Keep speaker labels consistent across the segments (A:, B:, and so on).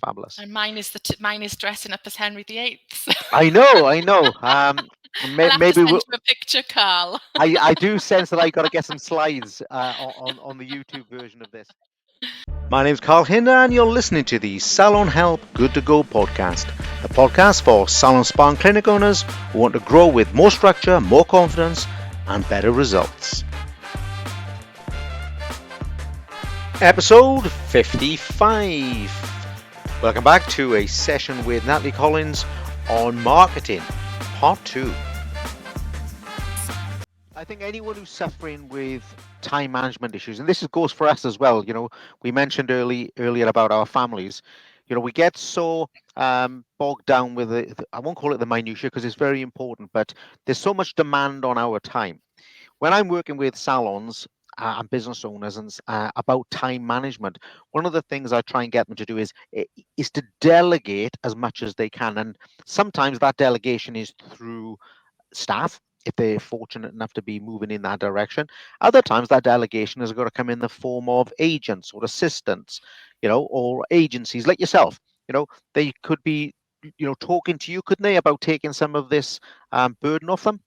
A: fabulous.
B: And mine is dressing up as Henry VIII.
A: I know.
B: I'll have to
A: Maybe
B: send you a picture, Carl.
A: I do sense that I got to get some slides on the YouTube version of this. My name's Carl Hinder, and you're listening to the Salon Help Good to Go podcast, the podcast for salon spa and clinic owners who want to grow with more structure, more confidence, and better results. Episode 55. Welcome back to a session with Natalie Collins on marketing, part 2. I think anyone who's suffering with time management issues, and this goes for us as well. We mentioned earlier about our families. We get so bogged down with I won't call it the minutiae because it's very important, but there's so much demand on our time. When I'm working with salons and business owners and about time management, one of the things I try and get them to do is to delegate as much as they can, and sometimes that delegation is through staff if they're fortunate enough to be moving in that direction. Other times that delegation has got to come in the form of agents or assistants, or agencies like yourself. They could be, talking to you, couldn't they, about taking some of this burden off them?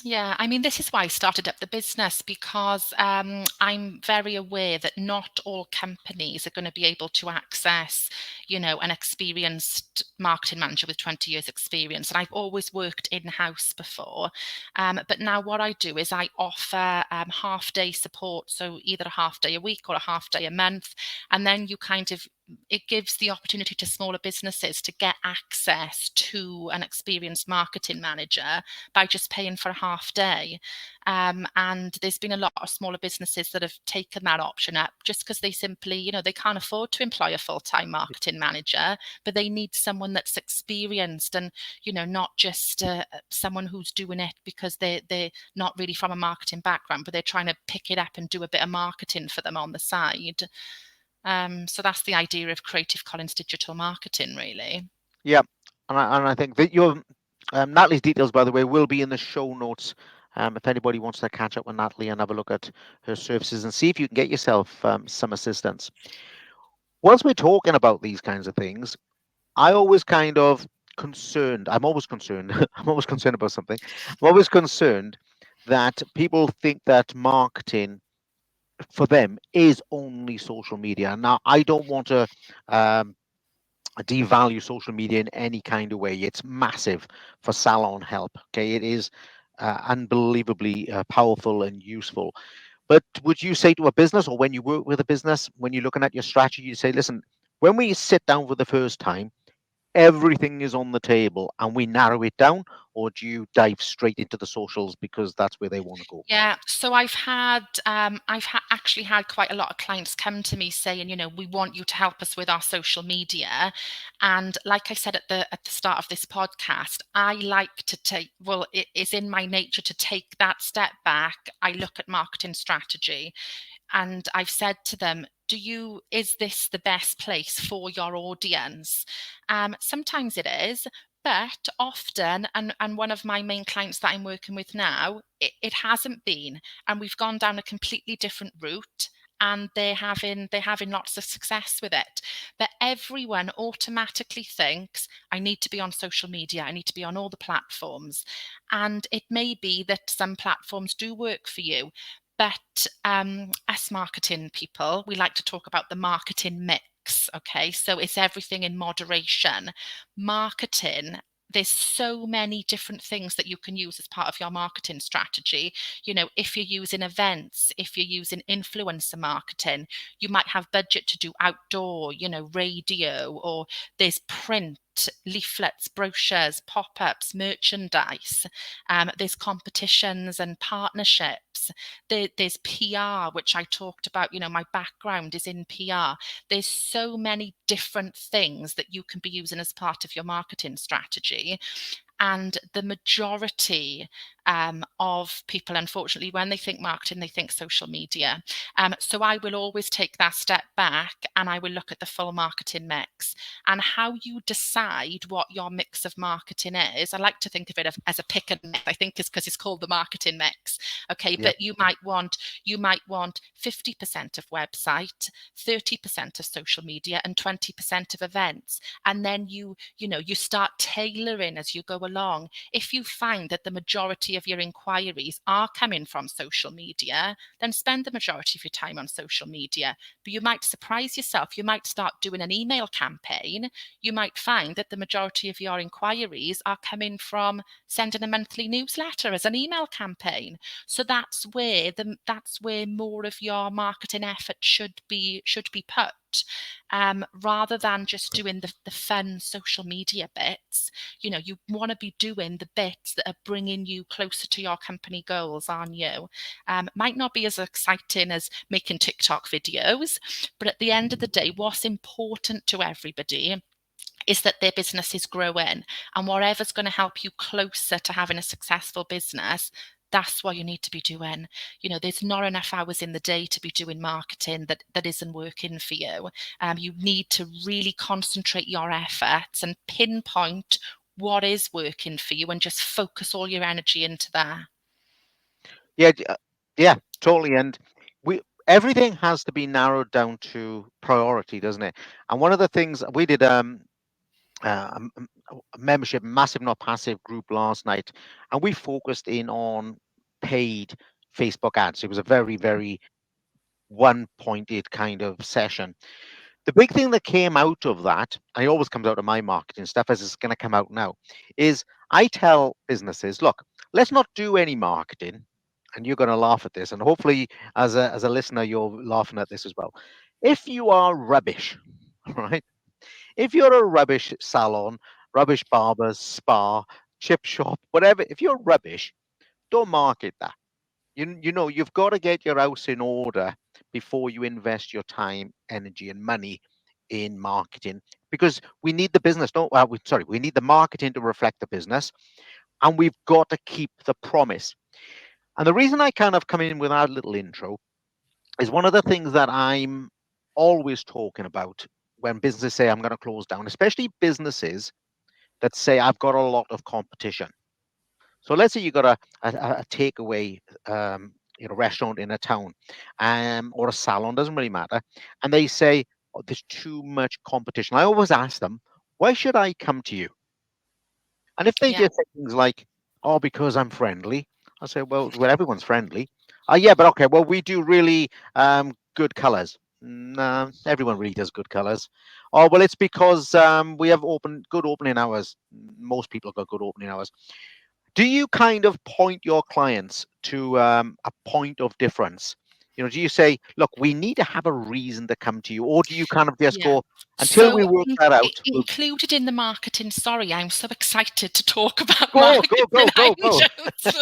B: Yeah, I mean, this is why I started up the business, because I'm very aware that not all companies are going to be able to access, an experienced marketing manager with 20 years experience. And I've always worked in-house before. But now what I do is I offer half-day support. So either a half day a week or a half day a month. And then it gives the opportunity to smaller businesses to get access to an experienced marketing manager by just paying for a half day. And there's been a lot of smaller businesses that have taken that option up just because they simply, they can't afford to employ a full-time marketing manager, but they need someone that's experienced and, not just someone who's doing it because they're not really from a marketing background, but they're trying to pick it up and do a bit of marketing for them on the side. So that's the idea of Creative Collins Digital Marketing, really.
A: Yeah, and I think that your Natalie's details, by the way, will be in the show notes. If anybody wants to catch up with Natalie and have a look at her services and see if you can get yourself some assistance. Once we're talking about these kinds of things, I always kind of concerned. I'm always concerned. I'm always concerned about something. I'm always concerned that people think that marketing for them is only social media. Now, I don't want to um, devalue social media in any kind of way. It's massive for salon help. Okay, it is unbelievably powerful and useful. But would you say to a business, or when you work with a business, when you're looking at your strategy, you say, listen, when we sit down for the first time, everything is on the table and we narrow it down, or do you dive straight into the socials because that's where they want to go?
B: Yeah, so actually had quite a lot of clients come to me saying, we want you to help us with our social media. And like I said at the start of this podcast, I like to it is in my nature to take that step back. I look at marketing strategy and I've said to them, is this the best place for your audience? Sometimes it is, but often, and one of my main clients that I'm working with now, it hasn't been, and we've gone down a completely different route. And they're having lots of success with it. But everyone automatically thinks, I need to be on social media. I need to be on all the platforms. And it may be that some platforms do work for you. But us marketing people, we like to talk about the marketing mix. Okay, so it's everything in moderation. Marketing, there's so many different things that you can use as part of your marketing strategy. If you're using events, if you're using influencer marketing, you might have budget to do outdoor, radio, or there's print, leaflets, brochures, pop-ups, merchandise. There's competitions and partnerships. There's PR, which I talked about. My background is in PR. There's so many different things that you can be using as part of your marketing strategy. And the majority of people, unfortunately, when they think marketing, they think social media. So I will always take that step back and I will look at the full marketing mix and how you decide what your mix of marketing is. I like to think of it as a pick and mix. I think it's because it's called the marketing mix. Okay,
A: Yep.
B: but you might want 50% of website, 30% of social media, and 20% of events. And then you start tailoring as you go along. If you find that the majority of your inquiries are coming from social media, then spend the majority of your time on social media. But you might surprise yourself. You might start doing an email campaign. You might find that the majority of your inquiries are coming from sending a monthly newsletter as an email campaign. So that's where more of your marketing effort should be put, rather than just doing the fun social media bits. You want to be doing the bits that are bringing you closer to your company goals, aren't you? Might not be as exciting as making TikTok videos, but at the end of the day, what's important to everybody is that their business is growing, and whatever's going to help you closer to having a successful business, that's what you need to be doing. There's not enough hours in the day to be doing marketing that isn't working for you. You need to really concentrate your efforts and pinpoint what is working for you and just focus all your energy into that.
A: Yeah, yeah, totally. And we everything has to be narrowed down to priority, doesn't it? And one of the things we did, a membership, massive not passive group last night, and we focused in on paid Facebook ads. It was a very, very one pointed kind of session. The big thing that came out of that, and it always comes out of my marketing stuff as it's going to come out now, is I tell businesses, look, let's not do any marketing. And you're going to laugh at this. And hopefully, as a listener, you're laughing at this as well. If you are rubbish, right? If you're a rubbish salon, rubbish barbers, spa, chip shop, whatever, if you're rubbish, don't market that. You've got to get your house in order before you invest your time, energy, and money in marketing, because we need the business. Don't sorry, we need the marketing to reflect the business, and we've got to keep the promise. And the reason I kind of come in with our little intro is one of the things that I'm always talking about when businesses say I'm going to close down, especially businesses that say I've got a lot of competition. So let's say you got a takeaway, restaurant in a town, or a salon, doesn't really matter, and they say, oh, there's too much competition. I always ask them, why should I come to you? And if they
B: Yeah.
A: just say things like, oh, because I'm friendly, I say, well, everyone's friendly. Yeah, but okay, well, we do really good colors. No, everyone really does good colors. Oh, well, it's because we have good opening hours. Most people have got good opening hours. Do you kind of point your clients to a point of difference? Do you say, look, we need to have a reason to come to you? Or do you kind of just
B: Yeah.
A: go, until we
B: So
A: work that out, we'll
B: included in the marketing, sorry, I'm so excited to talk about
A: go,
B: marketing.
A: go, go,
B: I'm
A: go, go.
B: just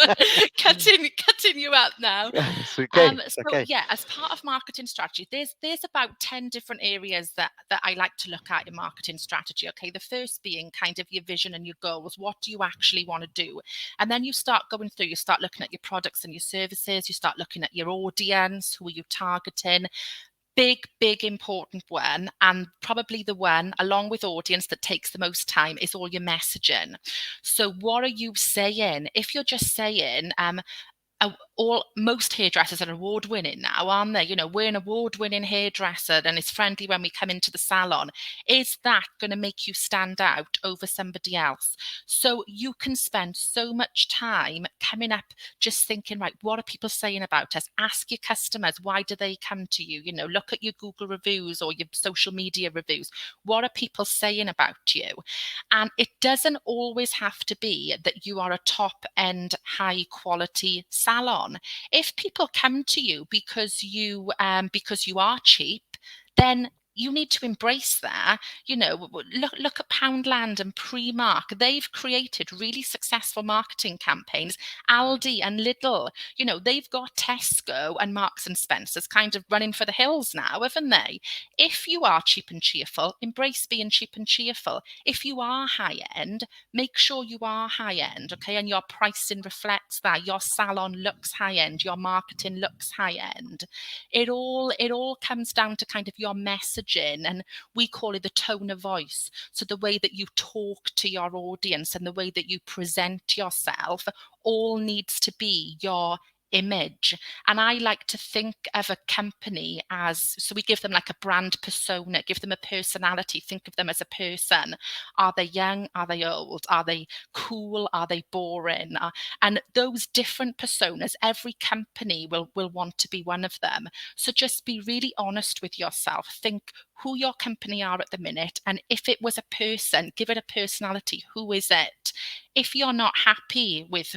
B: cutting you out now.
A: It's okay. It's
B: So
A: okay.
B: yeah, as part of marketing strategy, there's about 10 different areas that I like to look at in marketing strategy. Okay, the first being kind of your vision and your goals. What do you actually want to do? And then you start going through, you start looking at your products and your services, you start looking at your audience, who are you targeting? Big important one, and probably the one along with audience that takes the most time, is all your messaging. So what are you saying? If you're just saying most hairdressers are award winning now, aren't they? We're an award winning hairdresser and it's friendly when we come into the salon. Is that going to make you stand out over somebody else? So you can spend so much time coming up just thinking, right, what are people saying about us? Ask your customers, why do they come to you? Look at your Google reviews or your social media reviews. What are people saying about you? And it doesn't always have to be that you are a top end, high quality salon. If people come to you because you are cheap, then you need to embrace that. Look at Poundland and Primark. They've created really successful marketing campaigns. Aldi and Lidl, they've got Tesco and Marks and Spencer's kind of running for the hills now, haven't they? If you are cheap and cheerful, embrace being cheap and cheerful. If you are high end, make sure you are high end, okay? And your pricing reflects that. Your salon looks high end, your marketing looks high end. It all comes down to kind of your messaging, and we call it the tone of voice. So the way that you talk to your audience and the way that you present yourself all needs to be your image. And I like to think of a company as, so we give them like a brand persona, give them a personality, think of them as a person. Are they young? Are they old? Are they cool? Are they boring? And those different personas, every company will want to be one of them. So just be really honest with yourself. Think who your company are at the minute, and if it was a person, give it a personality. Who is it? If you're not happy with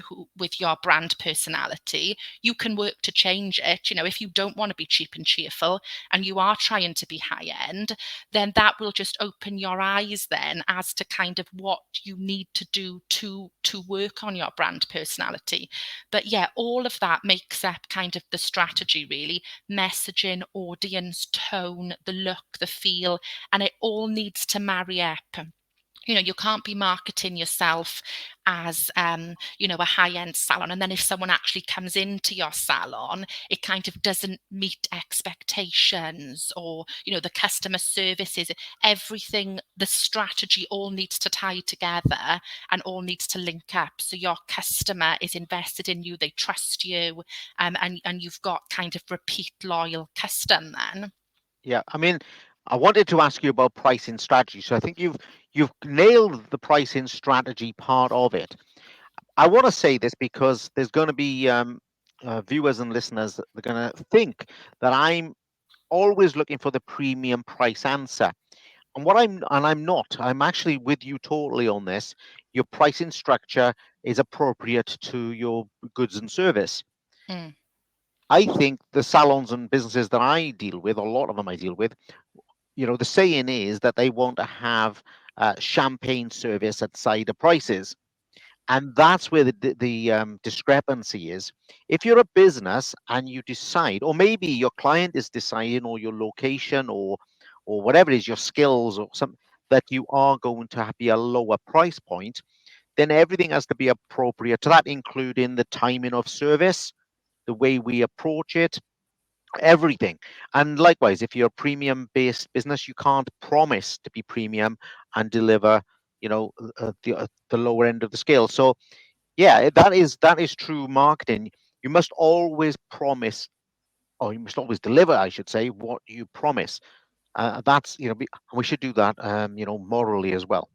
B: your brand personality, you can work to change it. If you don't want to be cheap and cheerful and you are trying to be high end, then that will just open your eyes then as to kind of what you need to do to work on your brand personality. But yeah, all of that makes up kind of the strategy, really. Messaging, audience, tone, the look, the feel, and it all needs to marry up. You can't be marketing yourself as a high-end salon, and then if someone actually comes into your salon, it kind of doesn't meet expectations, or the customer services, everything, the strategy all needs to tie together and all needs to link up, so your customer is invested in you, they trust you, and you've got kind of repeat loyal custom then.
A: Yeah, I mean, I wanted to ask you about pricing strategy. So I think you've nailed the pricing strategy part of it. I want to say this because there's going to be viewers and listeners that are going to think that I'm always looking for the premium price answer. And I'm not. I'm actually with you totally on this. Your pricing structure is appropriate to your goods and service.
B: Mm.
A: I think the salons and businesses that I deal with, a lot of them I deal with, the saying is that they want to have champagne service at cider prices. And that's where the discrepancy is. If you're a business and you decide, or maybe your client is deciding, or your location, or whatever it is, your skills or something, that you are going to be a lower price point, then everything has to be appropriate to that, including the timing of service, the way we approach it, everything. And likewise, if you're a premium based business, you can't promise to be premium and deliver, the lower end of the scale. So yeah, that is true marketing. You must always promise, or you must always deliver, I should say, what you promise. That's we should do that, morally as well.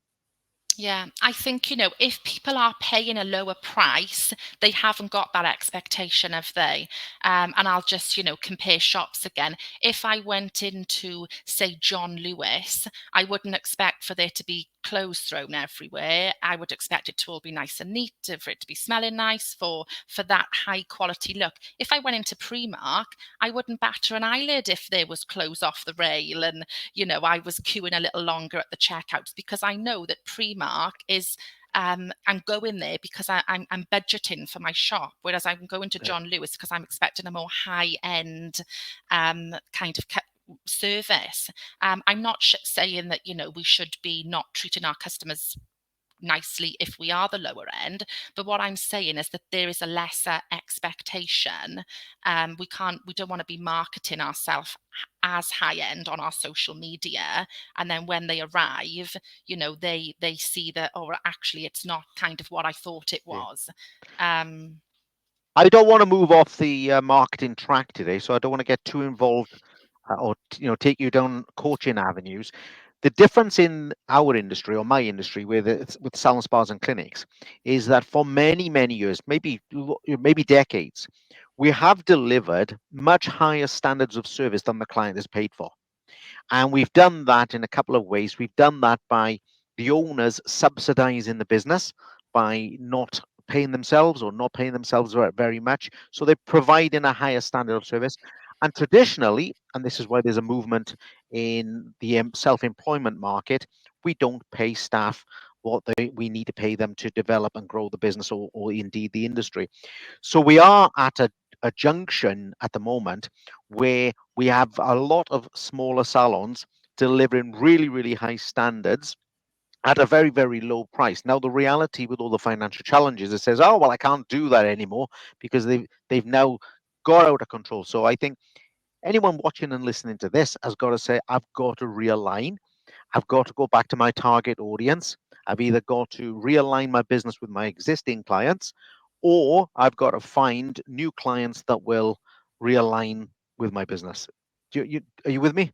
B: Yeah, I think, if people are paying a lower price, they haven't got that expectation, have they? And I'll just, compare shops again. If I went into, say, John Lewis, I wouldn't expect for there to be clothes thrown everywhere. I would expect it to all be nice and neat, for it to be smelling nice, for that high quality look. If I went into Primark, I wouldn't batter an eyelid if there was clothes off the rail and I was queuing a little longer at the checkouts, because I know that Primark is. I'm going there because I'm budgeting for my shop, whereas I'm going to
A: Yeah.
B: John Lewis because I'm expecting a more high end kind of service. I'm not saying that we should be not treating our customers nicely if we are the lower end, but what I'm saying is that there is a lesser expectation. We don't want to be marketing ourselves as high end on our social media, and then when they arrive, they see that, oh, actually it's not kind of what I thought it
A: Yeah.
B: was. um
A: I don't want to move off the marketing track today, so I don't want to get too involved, or take you down coaching avenues. The difference in our industry, or my industry, with salon spas and clinics, is that for many many years, maybe decades, we have delivered much higher standards of service than the client has paid for. And we've done that in a couple of ways. We've done that by the owners subsidizing the business by not paying themselves, or not paying themselves very much. So they're providing a higher standard of service. And traditionally, and this is why there's a movement in the self-employment market, we don't pay staff what we need to pay them to develop and grow the business, or indeed the industry. So we are at a junction at the moment where we have a lot of smaller salons delivering really, really high standards at a very, very low price. Now, the reality with all the financial challenges, it says, oh, well, I can't do that anymore because they've now got out of control. So I think anyone watching and listening to this has got to say, I've got to realign. I've got to go back to my target audience. I've either got to realign my business with my existing clients, or I've got to find new clients that will realign with my business. Are you with me?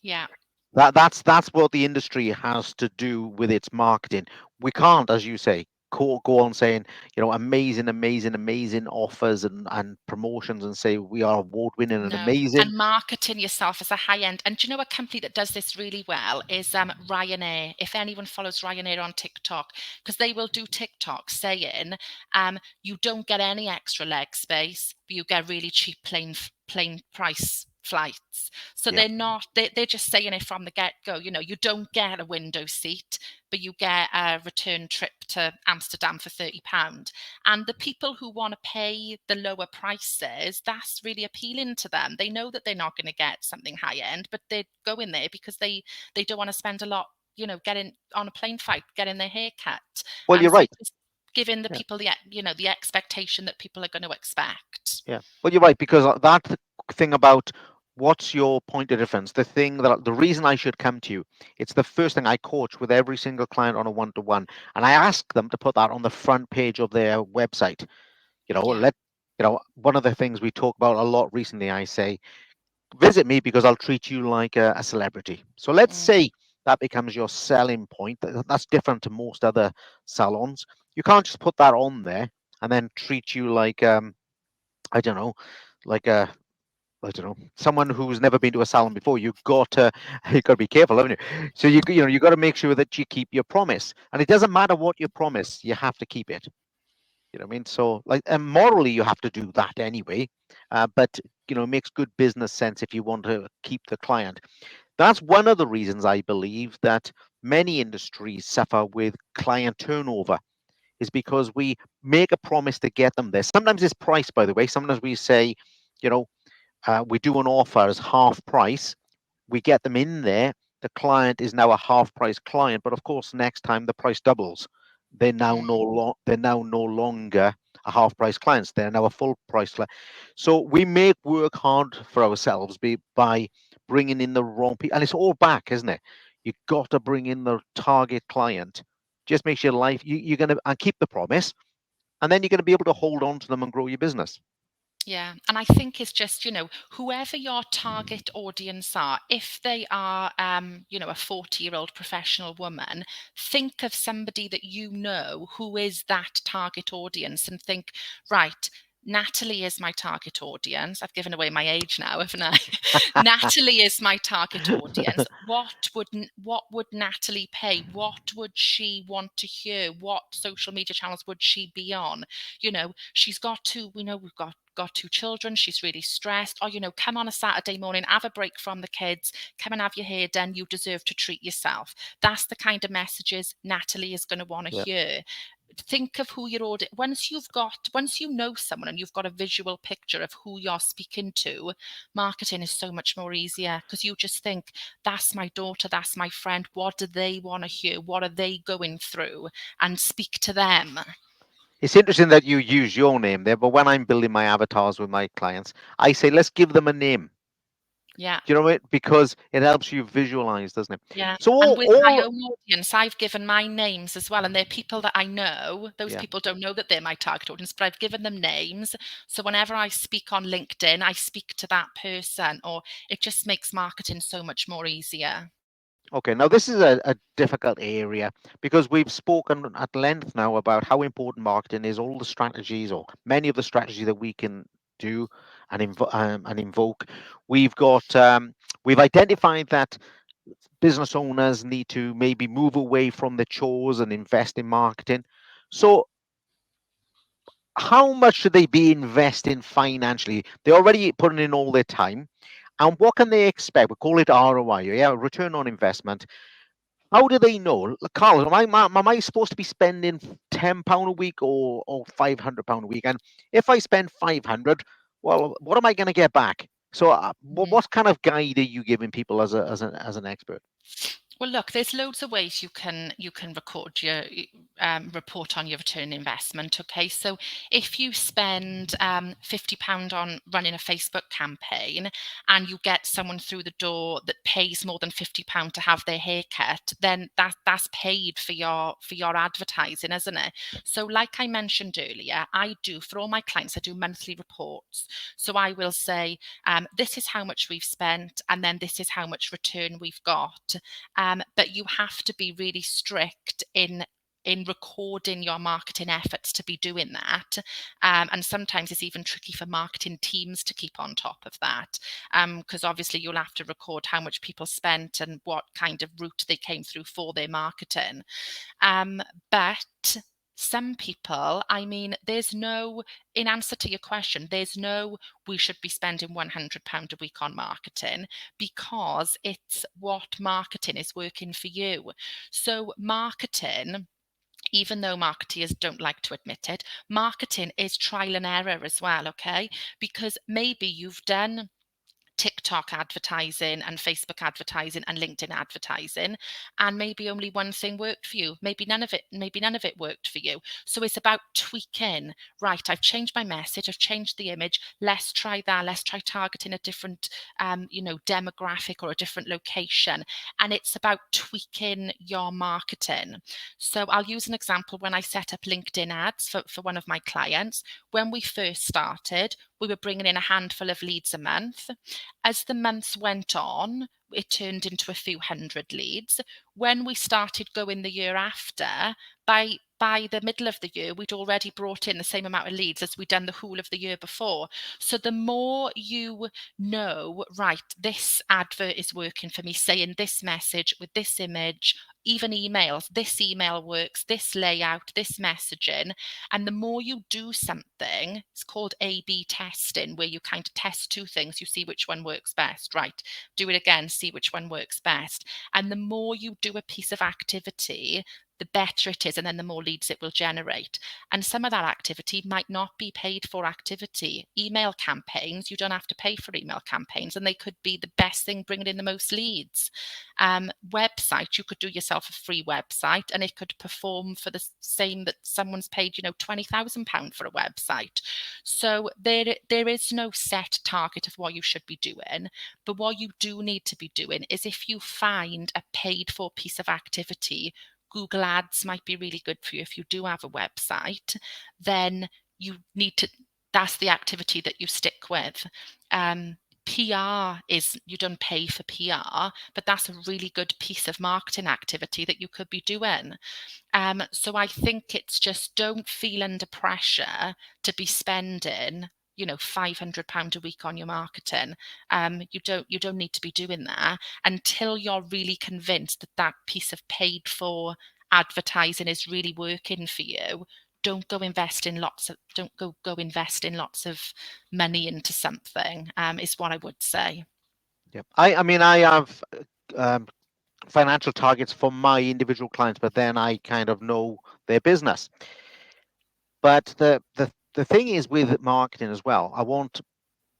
B: Yeah.
A: That's what the industry has to do with its marketing. We can't, as you say, go on saying, amazing, amazing, amazing offers and promotions, and say we are award winning and
B: No,
A: amazing.
B: and marketing yourself as a high end. And do you know a company that does this really well is Ryanair. If anyone follows Ryanair on TikTok, because they will do TikTok saying, you don't get any extra leg space, but you get really cheap plain price flights. So
A: Yeah.
B: they're just saying it from the get-go. You don't get a window seat, but you get a return trip to Amsterdam for £30. And the people who want to pay the lower prices, that's really appealing to them. They know that they're not going to get something high end, but they're going there because they don't want to spend a lot, getting on a plane flight, getting their hair cut.
A: Well, you're
B: So
A: right.
B: it's just giving the
A: Yeah.
B: people the expectation that people are going to expect.
A: Yeah. Well, you're right, because that thing about what's your point of difference, the reason I should come to you, it's the first thing I coach with every single client on a one-to-one, and I ask them to put that on the front page of their website.
B: Yeah.
A: One of the things we talk about a lot recently, I say, visit me because I'll treat you like a celebrity. So let's
B: Mm.
A: say that becomes your selling point. That's different to most other salons. You can't just put that on there and then treat you like I don't know, like a I don't know, someone who's never been to a salon before. You got to be careful, haven't you? So you got to make sure that you keep your promise, and it doesn't matter what you promise, you have to keep it. You know what I mean? So like, and morally, you have to do that anyway. But it makes good business sense if you want to keep the client. That's one of the reasons I believe that many industries suffer with client turnover, is because we make a promise to get them there. Sometimes it's price, by the way. Sometimes we say, you know, we do an offer as half price, we get them in there, the client is now a half price client, but of course next time the price doubles. They're now no longer a half price clients, they're now a full price client. So we make work hard for ourselves by bringing in the wrong people, and it's all back, isn't it? You got to bring in the target client. Just makes your life, you're going to, and keep the promise, and then you're going to be able to hold on to them and grow your business.
B: Yeah. And I think it's just, whoever your target audience are, if they are, a 40-year-old professional woman, think of somebody that you know who is that target audience and think, right, Natalie is my target audience. I've given away my age now, haven't I? Natalie is my target audience. What would Natalie pay? What would she want to hear? What social media channels would she be on? She's got two, we know we've got two children, she's really stressed, or come on a Saturday morning, have a break from the kids, come and have your hair done, you deserve to treat yourself. That's the kind of messages Natalie is going to want to
A: Yeah.
B: hear. Think of who your audience, once you know someone and you've got a visual picture of who you're speaking to, marketing is so much more easier, because you just think, that's my daughter, that's my friend, what do they want to hear, what are they going through, and speak to them.
A: It's interesting that you use your name there, but when I'm building my avatars with my clients, I say, let's give them a name.
B: Yeah.
A: Do you know what? Because it helps you visualize, doesn't it?
B: Yeah,
A: So
B: and
A: all,
B: with my
A: all
B: own audience, I've given my names as well, and they're people that I know. Those
A: yeah.
B: people don't know that they're my target audience, but I've given them names. So whenever I speak on LinkedIn, I speak to that person, or it just makes marketing so much more easier.
A: Okay, now this is a difficult area because we've spoken at length now about how important marketing is, all the strategies, or many of the strategies that we can do and invoke. We've got we've identified that business owners need to maybe move away from the chores and invest in marketing. So how much should they be investing financially? They're already putting in all their time. And what can they expect? We call it ROI, yeah, return on investment. How do they know? Carl, am I supposed to be spending £10 a week or £500 a week? And if I spend 500, well, what am I going to get back? So,
B: Mhm.
A: what kind of guide are you giving people as an expert?
B: Well, look, there's loads of ways you can record your report on your return on investment. Okay, so if you spend £50 on running a Facebook campaign and you get someone through the door that pays more than £50 to have their hair cut, then that's paid for your advertising, isn't it? So, like I mentioned earlier, I do for all my clients, I do monthly reports. So I will say, this is how much we've spent, and then this is how much return we've got. But you have to be really strict in recording your marketing efforts to be doing that. And sometimes it's even tricky for marketing teams to keep on top of that, because obviously you'll have to record how much people spent and what kind of route they came through for their marketing. But some people, I mean, in answer to your question, there's no, we should be spending £100 a week on marketing, because it's what marketing is working for you. So, marketing, even though marketeers don't like to admit it, marketing is trial and error as well, okay? Because maybe you've done TikTok advertising and Facebook advertising and LinkedIn advertising, and maybe only one thing worked for you. Maybe none of it worked for you. So it's about tweaking. Right, I've changed my message, I've changed the image. Let's try that. Let's try targeting a different demographic or a different location. And it's about tweaking your marketing. So I'll use an example. When I set up LinkedIn ads for one of my clients, when we first started, we were bringing in a handful of leads a month. As the months went on, it turned into a few hundred leads. When we started going the year after, by the middle of the year, we'd already brought in the same amount of leads as we'd done the whole of the year before. So the more you know, right, this advert is working for me, saying this message with this image, even emails, this email works, this layout, this messaging. And the more you do something, it's called A/B testing, where you kind of test two things, you see which one works best. Right, do it again, see which one works best. And the more you do a piece of activity, the better it is, and then the more leads it will generate. And some of that activity might not be paid for activity. Email campaigns, you don't have to pay for email campaigns, and they could be the best thing bringing in the most leads. Website, you could do yourself a free website and it could perform for the same that someone's paid, £20,000 for a website. So there is no set target of what you should be doing. But what you do need to be doing is, if you find a paid for piece of activity, Google Ads might be really good for you if you do have a website, then you need to, that's the activity that you stick with. PR is, you don't pay for PR, but that's a really good piece of marketing activity that you could be doing. So I think it's just, don't feel under pressure to be spending £500 a week on your marketing. You don't need to be doing that until you're really convinced that that piece of paid for advertising is really working for you. Don't go invest in lots of money into something, is what I would say.
A: Yeah, I mean, I have um, financial targets for my individual clients, but then I kind of know their business. But the thing is with marketing as well, I want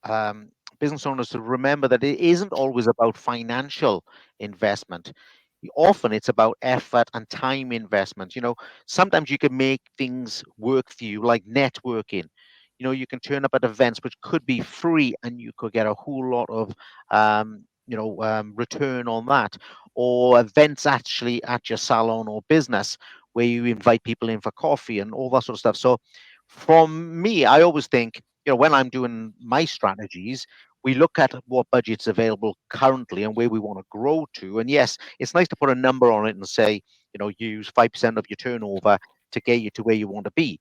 A: um, business owners to remember that it isn't always about financial investment. Often it's about effort and time investment. Sometimes you can make things work for you, like networking. You can turn up at events which could be free, and you could get a whole lot of return on that. Or events actually at your salon or business where you invite people in for coffee and all that sort of stuff. So, from me, I always think, when I'm doing my strategies, we look at what budget's available currently and where we want to grow to. And yes, it's nice to put a number on it and say, use 5% of your turnover to get you to where you want to be.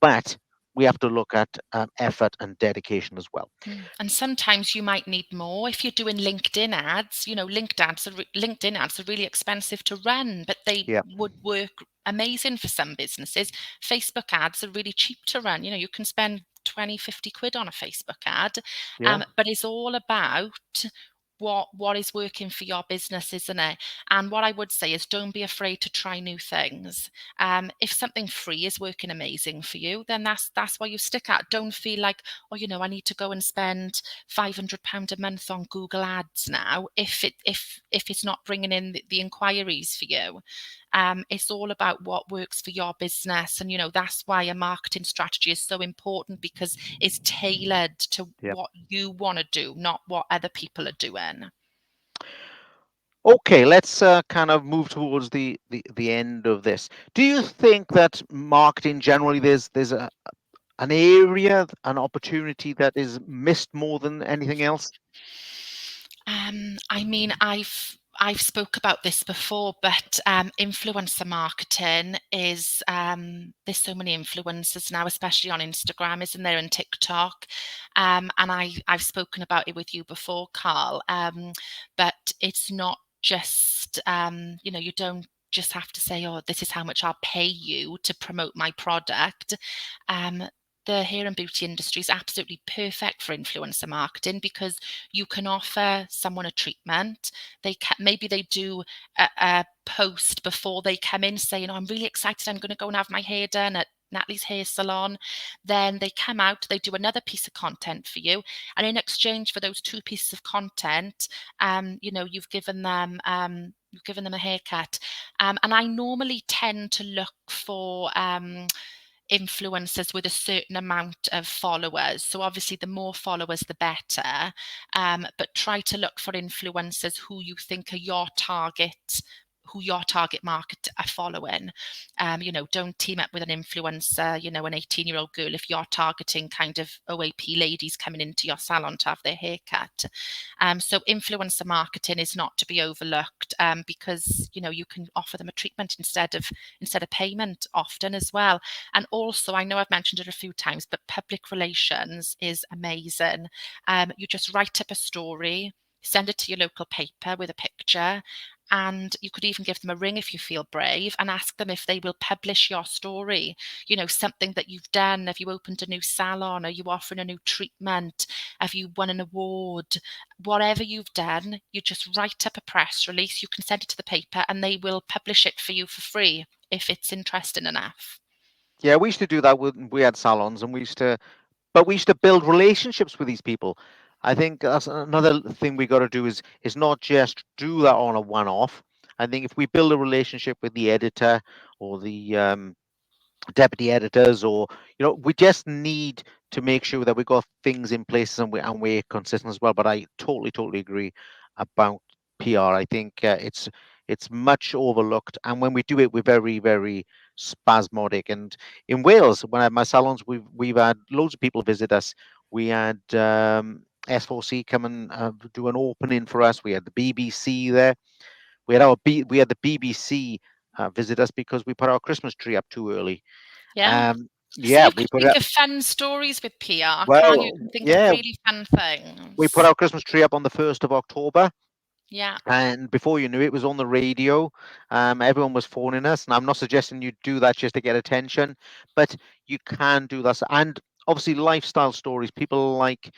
A: But we have to look at effort and dedication as well.
B: And sometimes you might need more. If you're doing LinkedIn ads, LinkedIn ads are really expensive to run, but they
A: Yeah.
B: would work amazing for some businesses. Facebook ads are really cheap to run. You can spend 20, 50 quid on a Facebook ad.
A: Yeah.
B: But it's all about what is working for your business, isn't it? And what I would say is don't be afraid to try new things. If something free is working amazing for you, then that's what you stick at. Don't feel like, oh, I need to go and spend £500 a month on Google Ads now if it's not bringing in the inquiries for you. It's all about what works for your business, and that's why a marketing strategy is so important, because it's tailored to
A: Yeah.
B: what you want to do, not what other people are doing.
A: Okay, let's kind of move towards the end of this. Do you think that marketing generally there's an area, an opportunity that is missed more than anything else?
B: I mean, I've spoke about this before, but influencer marketing is there's so many influencers now, especially on Instagram, isn't there, and TikTok. And I've spoken about it with you before, Carl. But it's not just you don't just have to say, oh, this is how much I'll pay you to promote my product. Um, the hair and beauty industry is absolutely perfect for influencer marketing, because you can offer someone a treatment. Maybe they do a post before they come in saying, oh, I'm really excited, I'm going to go and have my hair done at Natalie's hair salon. Then they come out, they do another piece of content for you, and in exchange for those two pieces of content, you've given them a haircut. And I normally tend to look for influencers with a certain amount of followers. So obviously the more followers, the better. But try to look for influencers who you think are who your target market are following. Don't team up with an influencer, an 18-year-old girl, if you're targeting kind of OAP ladies coming into your salon to have their hair cut. So influencer marketing is not to be overlooked, because you can offer them a treatment instead of payment often as well. And also, I know I've mentioned it a few times, but public relations is amazing. You just write up a story, send it to your local paper with a picture, and you could even give them a ring if you feel brave and ask them if they will publish your story. Something that you've done. Have you opened a new salon? Are you offering a new treatment? Have you won an award? Whatever you've done, you just write up a press release. You can send it to the paper and they will publish it for you for free if it's interesting enough.
A: Yeah, we used to do that when we had salons, and we used to build relationships with these people. I think that's another thing we got to do is not just do that on a one-off. I think if we build a relationship with the editor or the deputy editors, or we just need to make sure that we got things in place, and we're consistent as well. But I totally agree about PR. I think it's much overlooked, and when we do it, we're very spasmodic. And in Wales, when I had my salons, we've had loads of people visit us. We had S4C come and do an opening for us. We had the BBC there. We had the BBC visit us because we put our Christmas tree up too early.
B: Yeah.
A: um,
B: So
A: yeah,
B: you
A: we
B: could
A: put
B: think
A: it.
B: of fun stories with PR, can't you? You
A: Well,
B: can think of
A: yeah,
B: really fun
A: we put
B: things.
A: our Christmas tree up on the 1st of October,
B: Yeah.
A: and before you knew it, it was on the radio. Everyone was phoning us, and I'm not suggesting you do that just to get attention, but you can do that. And obviously, lifestyle stories. People like,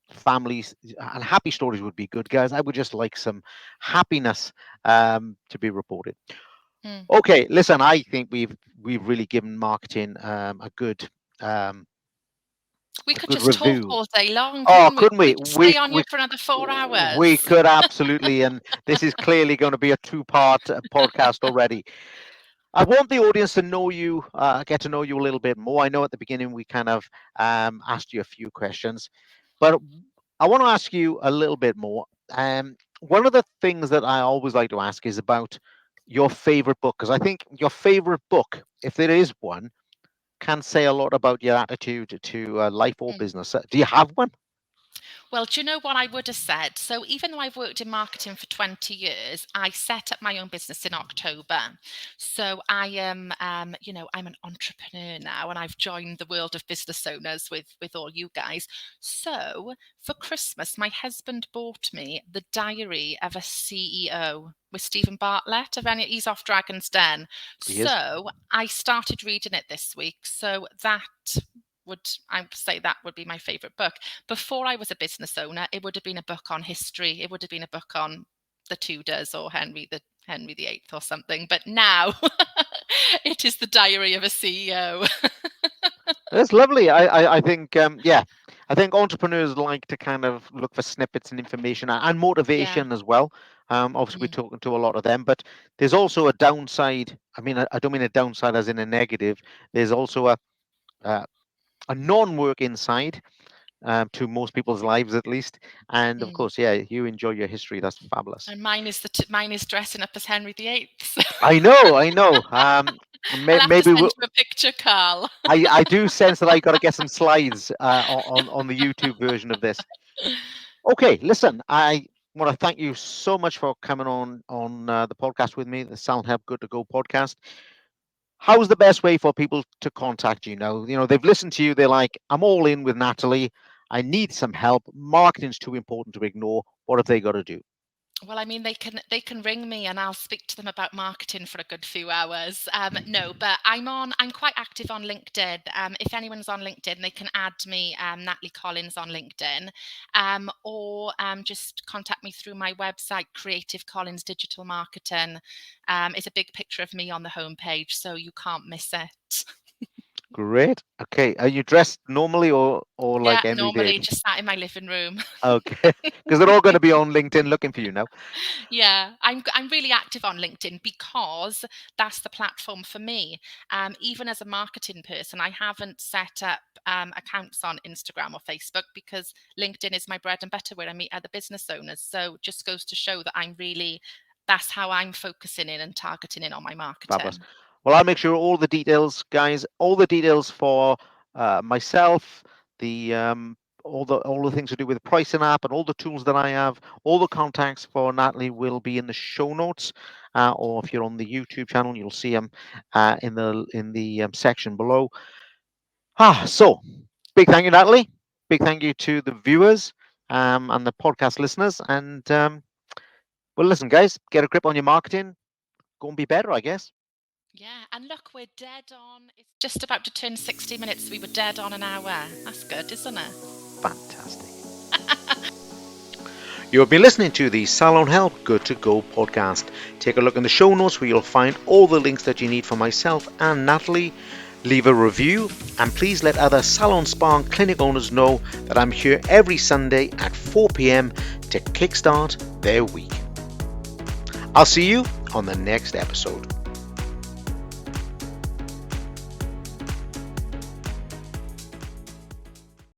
A: families and happy stories would be good, guys. I would just like some happiness to be reported.
B: Mm.
A: Okay, listen, I think we've really given marketing um,
B: We
A: a
B: could
A: good
B: just talk
A: review.
B: all day long,
A: Oh,
B: couldn't we?
A: couldn't
B: We
A: we?
B: could stay on
A: We
B: you for another 4 hours.
A: we could absolutely, and this is clearly going to be a two-part podcast already. I want the audience to know you, get to know you a little bit more. I know at the beginning we kind of asked you a few questions, but I want to ask you a little bit more. One of the things that I always like to ask is about your favorite book, because I think your favorite book, if there is one, can say a lot about your attitude to life or
B: Mm.
A: business. Do you have one?
B: Well, do you know what I would have said? So, even though I've worked in marketing for 20 years, I set up my own business in October. So, I am, I'm an entrepreneur now, and I've joined the world of business owners with all you guys. So, for Christmas, my husband bought me The Diary of a CEO with Stephen Bartlett. He's off Dragon's Den.
A: He is.
B: So, I started reading it this week. So, that I would say that would be my favorite book. Before I was a business owner, it would have been a book on history. It would have been a book on the Tudors or Henry VIII or something. But now it is the Diary of a CEO.
A: That's lovely. I think, yeah, I think entrepreneurs like to kind of look for snippets and information and
B: Yeah.
A: motivation as well. Obviously, we're
B: Mm,
A: talking to a lot of them, but there's also a downside. I mean, I don't mean a downside as in a negative. There's also uh, a non-working side to most people's lives, at least. And of
B: mm.
A: course, yeah, you enjoy your history. That's fabulous.
B: And mine is dressing up as Henry VIII.
A: I know, I know.
B: I'll have to
A: Maybe
B: send you a picture, Carl.
A: I do sense that I got to get some slides on the YouTube version of this. Okay, listen, I want to thank you so much for coming on the podcast with me, the Salon Help Good to Go podcast. How's the best way for people to contact you now? You know, they've listened to you, they're like, I'm all in with Natalie. I need some help. Marketing's too important to ignore. What have they got to do?
B: Well, I mean, they can ring me and I'll speak to them about marketing for a good few hours. No, but I'm quite active on LinkedIn. If anyone's on LinkedIn, they can add me, Natalie Collins on LinkedIn, or just contact me through my website, Creative Collins Digital Marketing. It's a big picture of me on the homepage, so you can't miss it.
A: Great. Okay. Are you dressed normally or
B: Yeah,
A: like Henry
B: normally
A: VIII?
B: just sat in my living room.
A: Okay. Because they're all going to be on LinkedIn looking for you now.
B: Yeah, I'm really active on LinkedIn because that's the platform for me. Even as a marketing person, I haven't set up accounts on Instagram or Facebook because LinkedIn is my bread and butter where I meet other business owners. So it just goes to show that that's how I'm focusing in and targeting in on my
A: Fabulous.
B: marketing.
A: Well, I'll make sure all the details, guys, all the details for myself, the all the things to do with the pricing app and all the tools that I have, all the contacts for Natalie will be in the show notes. Or if you're on the YouTube channel, you'll see them in the section below. So big thank you, Natalie. Big thank you to the viewers and the podcast listeners. And well, listen, guys, get a grip on your marketing. Go and be better, I guess.
B: Yeah, and look, we're dead on. It's just about to turn 60 minutes. We were dead on an hour. That's good, isn't it?
A: Fantastic. You have been listening to the Salon Help Good to Go podcast. Take a look in the show notes where you'll find all the links that you need for myself and Natalie. Leave a review and please let other salon, spa and clinic owners know that I'm here every Sunday at 4 p.m. to kickstart their week. I'll see you on the next episode.